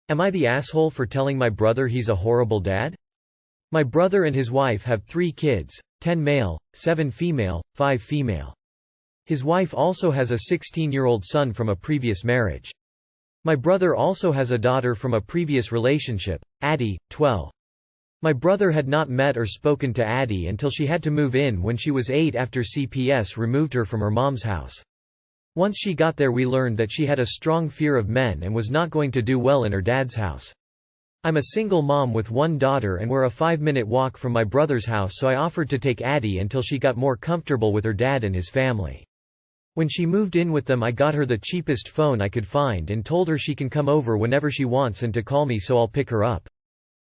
Am I the asshole for telling my brother he's a horrible dad? My brother and his wife have 3 kids, 10 male, 7 female, 5 female. His wife also has a 16-year-old son from a previous marriage. My brother also has a daughter from a previous relationship, Addie, 12. My brother had not met or spoken to Addie until she had to move in when she was 8 after CPS removed her from her mom's house. Once she got there we learned that she had a strong fear of men and was not going to do well in her dad's house. I'm a single mom with 1 daughter and we're a 5-minute walk from my brother's house, so I offered to take Addie until she got more comfortable with her dad and his family. When she moved in with them I got her the cheapest phone I could find and told her she can come over whenever she wants and to call me so I'll pick her up.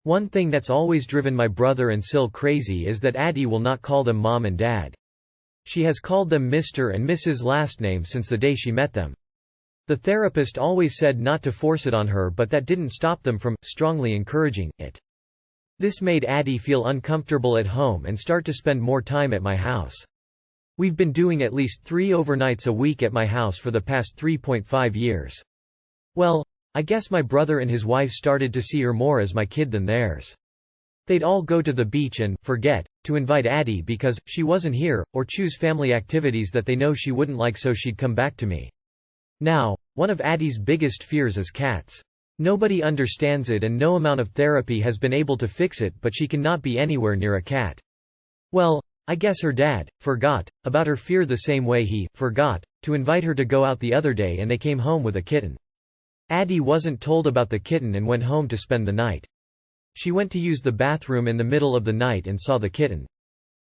One thing that's always driven my brother and Sil crazy is that Addie will not call them mom and dad. She has called them Mr. and Mrs. last name since the day she met them. The therapist always said not to force it on her, but that didn't stop them from strongly encouraging it. This made Addie feel uncomfortable at home and start to spend more time at my house. We've been doing at least 3 overnights a week at my house for the past 3.5 years. Well, I guess my brother and his wife started to see her more as my kid than theirs. They'd all go to the beach and forget to invite Addie because she wasn't here, or choose family activities that they know she wouldn't like so she'd come back to me. Now, one of Addie's biggest fears is cats. Nobody understands it and no amount of therapy has been able to fix it, but she cannot be anywhere near a cat. Well, I guess her dad forgot about her fear the same way he forgot to invite her to go out the other day and they came home with a kitten. Addie wasn't told about the kitten and went home to spend the night. She went to use the bathroom in the middle of the night and saw the kitten.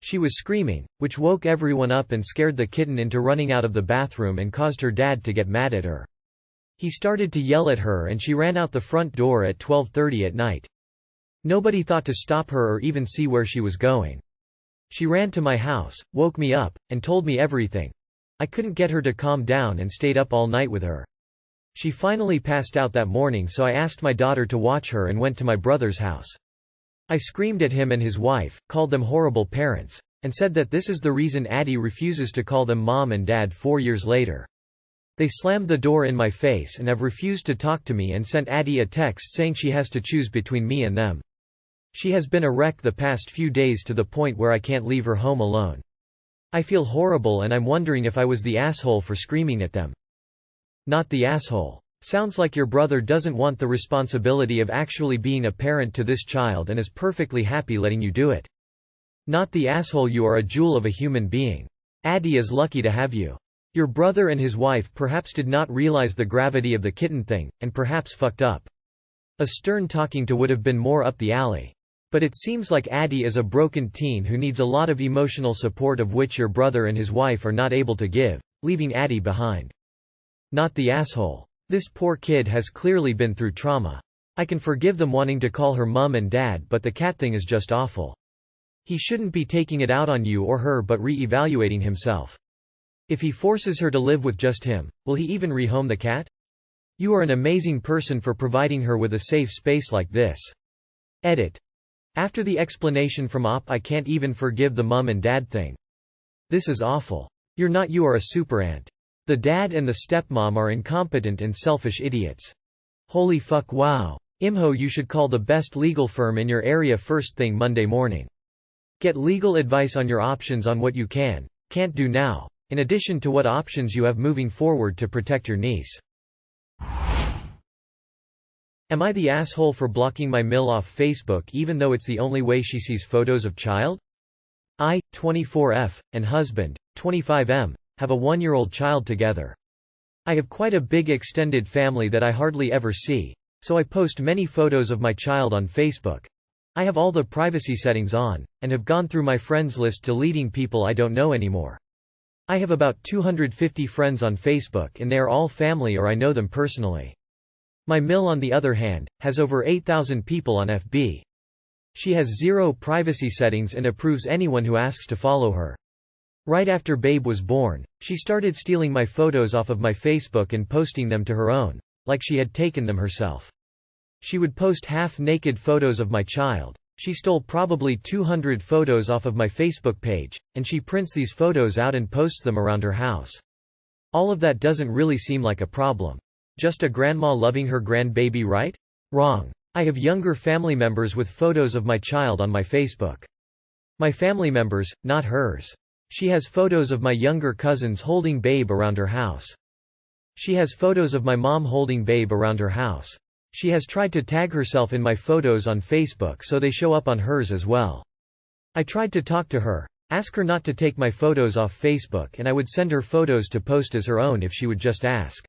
She was screaming, which woke everyone up and scared the kitten into running out of the bathroom and caused her dad to get mad at her. He started to yell at her and she ran out the front door at 12:30 at night. Nobody thought to stop her or even see where she was going. She ran to my house, woke me up, and told me everything. I couldn't get her to calm down and stayed up all night with her. She finally passed out that morning, so I asked my daughter to watch her and went to my brother's house. I screamed at him and his wife, called them horrible parents, and said that this is the reason Addie refuses to call them mom and dad 4 years later. They slammed the door in my face and have refused to talk to me and sent Addie a text saying she has to choose between me and them. She has been a wreck the past few days to the point where I can't leave her home alone. I feel horrible and I'm wondering if I was the asshole for screaming at them. Not the asshole. Sounds like your brother doesn't want the responsibility of actually being a parent to this child and is perfectly happy letting you do it. Not the asshole, you are a jewel of a human being. Addie is lucky to have you. Your brother and his wife perhaps did not realize the gravity of the kitten thing, and perhaps fucked up. A stern talking to would have been more up the alley. But it seems like Addie is a broken teen who needs a lot of emotional support, of which your brother and his wife are not able to give, leaving Addie behind. Not the asshole. This poor kid has clearly been through trauma. I can forgive them wanting to call her mum and dad, but the cat thing is just awful. He shouldn't be taking it out on you or her, but re-evaluating himself. If he forces her to live with just him, will he even rehome the cat? You are an amazing person for providing her with a safe space like this. Edit. After the explanation from Op, I can't even forgive the mum and dad thing. This is awful. You're not, you are a super aunt. The dad and the stepmom are incompetent and selfish idiots. Holy fuck, wow. Imho, you should call the best legal firm in your area first thing Monday morning. Get legal advice on your options on what you can't do now, in addition to what options you have moving forward to protect your niece. Am I the asshole for blocking my mill off Facebook even though it's the only way she sees photos of child? I, 24F, and husband, 25M, have a 1-year-old child together. I have quite a big extended family that I hardly ever see, so I post many photos of my child on Facebook. I have all the privacy settings on, and have gone through my friends list deleting people I don't know anymore. I have about 250 friends on Facebook and they are all family or I know them personally. My mill, on the other hand, has over 8,000 people on FB. She has 0 privacy settings and approves anyone who asks to follow her. Right after Babe was born, she started stealing my photos off of my Facebook and posting them to her own, like she had taken them herself. She would post half-naked photos of my child. She stole probably 200 photos off of my Facebook page, and she prints these photos out and posts them around her house. All of that doesn't really seem like a problem. Just a grandma loving her grandbaby, right? Wrong. I have younger family members with photos of my child on my Facebook. My family members, not hers. She has photos of my younger cousins holding babe around her house. She has photos of my mom holding babe around her house. She has tried to tag herself in my photos on Facebook so they show up on hers as well. I tried to talk to her, ask her not to take my photos off Facebook, and I would send her photos to post as her own if she would just ask.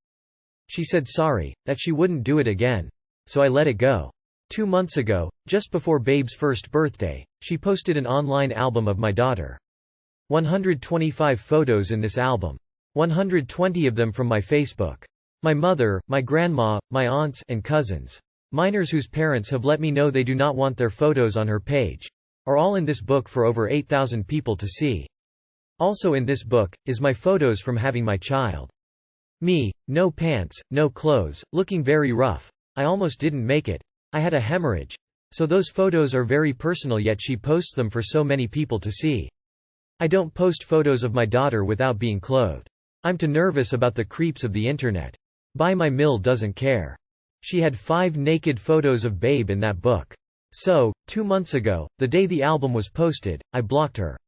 She said sorry, that she wouldn't do it again. So I let it go. 2 months ago, just before babe's first birthday, she posted an online album of my daughter. 125 photos in this album. 120 of them from my Facebook. My mother, my grandma, my aunts, and cousins. Minors whose parents have let me know they do not want their photos on her page, are all in this book for over 8,000 people to see. Also in this book, is my photos from having my child. Me, no pants, no clothes, looking very rough. I almost didn't make it. I had a hemorrhage. So those photos are very personal, yet she posts them for so many people to see. I don't post photos of my daughter without being clothed. I'm too nervous about the creeps of the internet. Buy my mill doesn't care. She had 5 naked photos of babe in that book. So, 2 months ago, the day the album was posted, I blocked her.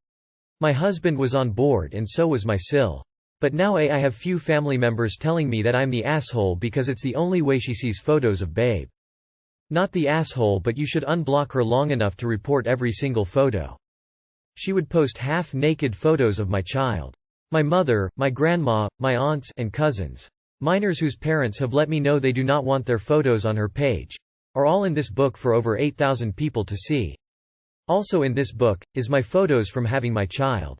My husband was on board and so was my SIL. But now I have few family members telling me that I'm the asshole because it's the only way she sees photos of babe. Not the asshole, but you should unblock her long enough to report every single photo. She would post half-naked photos of my child. My mother, my grandma, my aunts, and cousins. Minors whose parents have let me know they do not want their photos on her page, are all in this book for over 8,000 people to see. Also in this book, is my photos from having my child.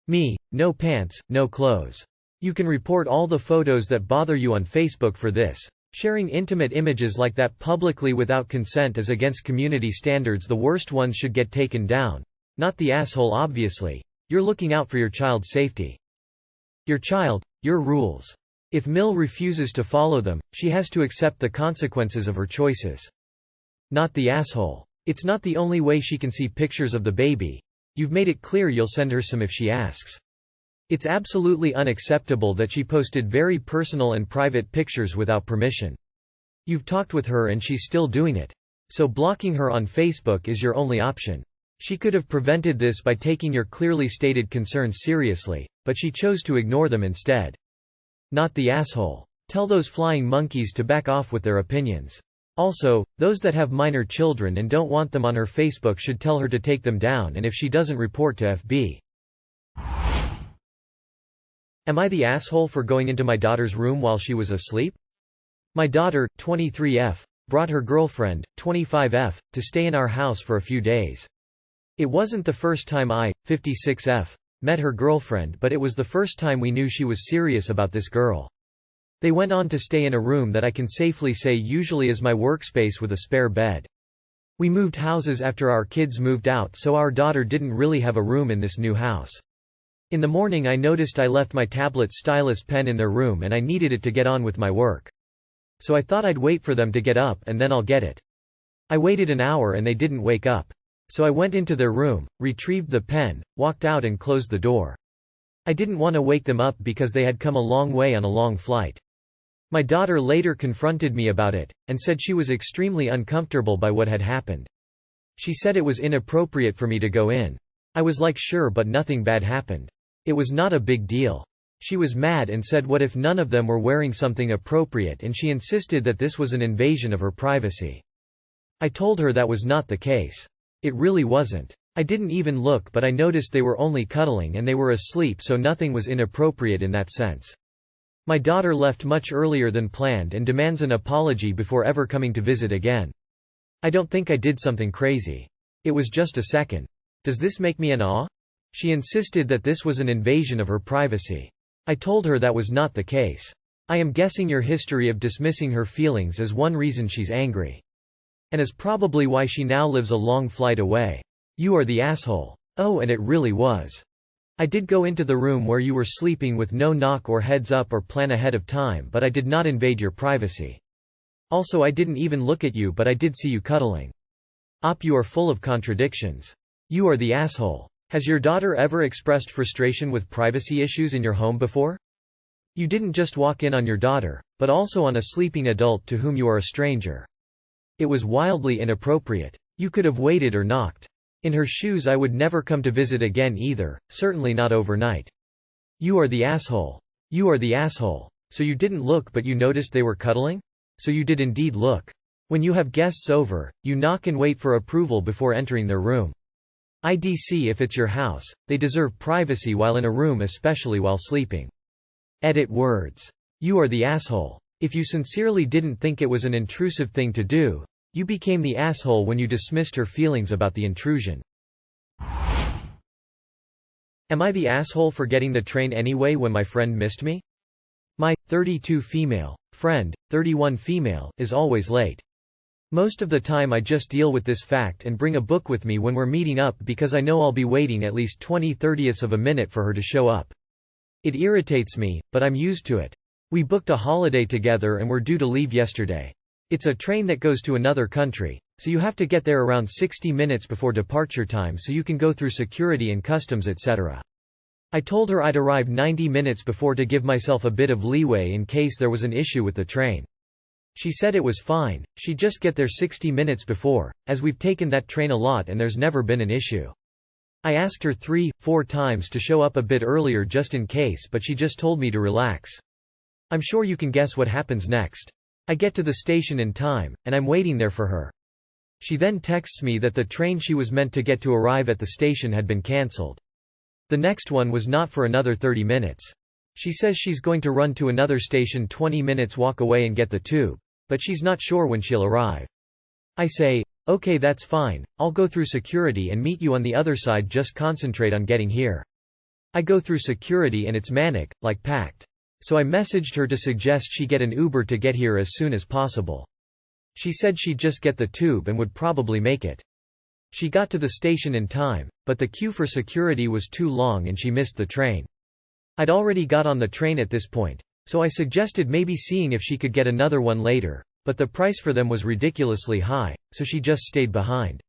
Me, no pants, no clothes. You can report all the photos that bother you on Facebook for this. Sharing intimate images like that publicly without consent is against community standards. The worst ones should get taken down. Not the asshole, obviously. You're looking out for your child's safety. Your child, your rules. If Mill refuses to follow them, she has to accept the consequences of her choices. Not the asshole. It's not the only way she can see pictures of the baby. You've made it clear you'll send her some if she asks. It's absolutely unacceptable that she posted very personal and private pictures without permission. You've talked with her and she's still doing it. So blocking her on Facebook is your only option. She could have prevented this by taking your clearly stated concerns seriously, but she chose to ignore them instead. Not the asshole. Tell those flying monkeys to back off with their opinions. Also, those that have minor children and don't want them on her Facebook should tell her to take them down, and if she doesn't, report to FB. Am I the asshole for going into my daughter's room while she was asleep? My daughter, 23F, brought her girlfriend, 25F, to stay in our house for a few days. It wasn't the first time I, 56F, met her girlfriend, but it was the first time we knew she was serious about this girl. They went on to stay in a room that I can safely say usually is my workspace with a spare bed. We moved houses after our kids moved out, so our daughter didn't really have a room in this new house. In the morning I noticed I left my tablet stylus pen in their room and I needed it to get on with my work. So I thought I'd wait for them to get up and then I'll get it. I waited an hour and they didn't wake up. So I went into their room, retrieved the pen, walked out and closed the door. I didn't want to wake them up because they had come a long way on a long flight. My daughter later confronted me about it, and said she was extremely uncomfortable by what had happened. She said it was inappropriate for me to go in. I was like sure, but nothing bad happened. It was not a big deal. She was mad and said what if none of them were wearing something appropriate, and she insisted that this was an invasion of her privacy. I told her that was not the case. It really wasn't. I didn't even look, but I noticed they were only cuddling and they were asleep, so nothing was inappropriate in that sense. My daughter left much earlier than planned and demands an apology before ever coming to visit again. I don't think I did something crazy. It was just a second. Does this make me an awe? She insisted that this was an invasion of her privacy. I told her that was not the case. I am guessing your history of dismissing her feelings is one reason she's angry. And is probably why she now lives a long flight away. You are the asshole. Oh, and it really was. I did go into the room where you were sleeping with no knock or heads up or plan ahead of time, but I did not invade your privacy. Also, I didn't even look at you, but I did see you cuddling. You are full of contradictions. You are the asshole. Has your daughter ever expressed frustration with privacy issues in your home before? You didn't just walk in on your daughter, but also on a sleeping adult to whom you are a stranger. It was wildly inappropriate. You could have waited or knocked. In her shoes I would never come to visit again either, certainly not overnight. You are the asshole. You are the asshole. So you didn't look but you noticed they were cuddling? So you did indeed look. When you have guests over, you knock and wait for approval before entering their room. IDC if it's your house, they deserve privacy while in a room, especially while sleeping. Edit words. You are the asshole. If you sincerely didn't think it was an intrusive thing to do, you became the asshole when you dismissed her feelings about the intrusion. Am I the asshole for getting the train anyway when my friend missed me? My 32 female friend, 31 female, is always late. Most of the time I just deal with this fact and bring a book with me when we're meeting up because I know I'll be waiting at least 20/30ths of a minute for her to show up. It irritates me, but I'm used to it. We booked a holiday together and were due to leave yesterday. It's a train that goes to another country, so you have to get there around 60 minutes before departure time so you can go through security and customs etc. I told her I'd arrive 90 minutes before to give myself a bit of leeway in case there was an issue with the train. She said it was fine, she'd just get there 60 minutes before, as we've taken that train a lot and there's never been an issue. I asked her 3-4 times to show up a bit earlier just in case, but she just told me to relax. I'm sure you can guess what happens next. I get to the station in time, and I'm waiting there for her. She then texts me that the train she was meant to get to arrive at the station had been cancelled. The next one was not for another 30 minutes. She says she's going to run to another station 20 minutes walk away and get the tube, but she's not sure when she'll arrive. I say, okay, that's fine, I'll go through security and meet you on the other side, just concentrate on getting here. I go through security and it's manic, like packed. So I messaged her to suggest she get an Uber to get here as soon as possible. She said she'd just get the tube and would probably make it. She got to the station in time, but the queue for security was too long and she missed the train. I'd already got on the train at this point, so I suggested maybe seeing if she could get another one later, but the price for them was ridiculously high, so she just stayed behind.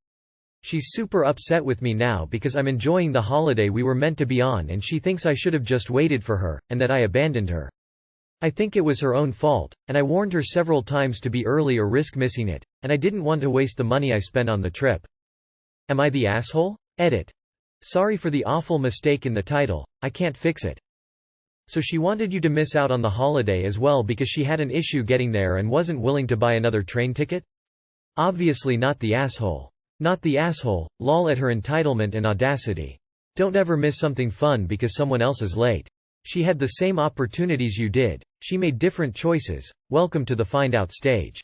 She's super upset with me now because I'm enjoying the holiday we were meant to be on and she thinks I should have just waited for her, and that I abandoned her. I think it was her own fault, and I warned her several times to be early or risk missing it, and I didn't want to waste the money I spent on the trip. Am I the asshole? Edit. Sorry for the awful mistake in the title, I can't fix it. So she wanted you to miss out on the holiday as well because she had an issue getting there and wasn't willing to buy another train ticket? Obviously not the asshole. Not the asshole, lol at her entitlement and audacity. Don't ever miss something fun because someone else is late. She had the same opportunities you did, she made different choices, welcome to the find out stage.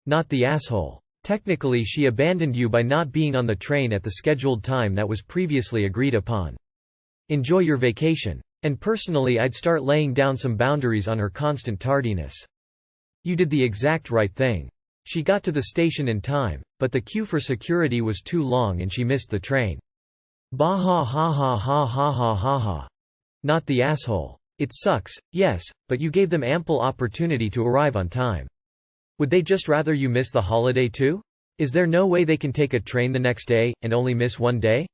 Not the asshole. Technically she abandoned you by not being on the train at the scheduled time that was previously agreed upon. Enjoy your vacation. And personally I'd start laying down some boundaries on her constant tardiness. You did the exact right thing. She got to the station in time, but the queue for security was too long and she missed the train. Bah ha ha ha ha ha ha ha ha. Not the asshole. It sucks, yes, but you gave them ample opportunity to arrive on time. Would they just rather you miss the holiday too? Is there no way they can take a train the next day, and only miss one day?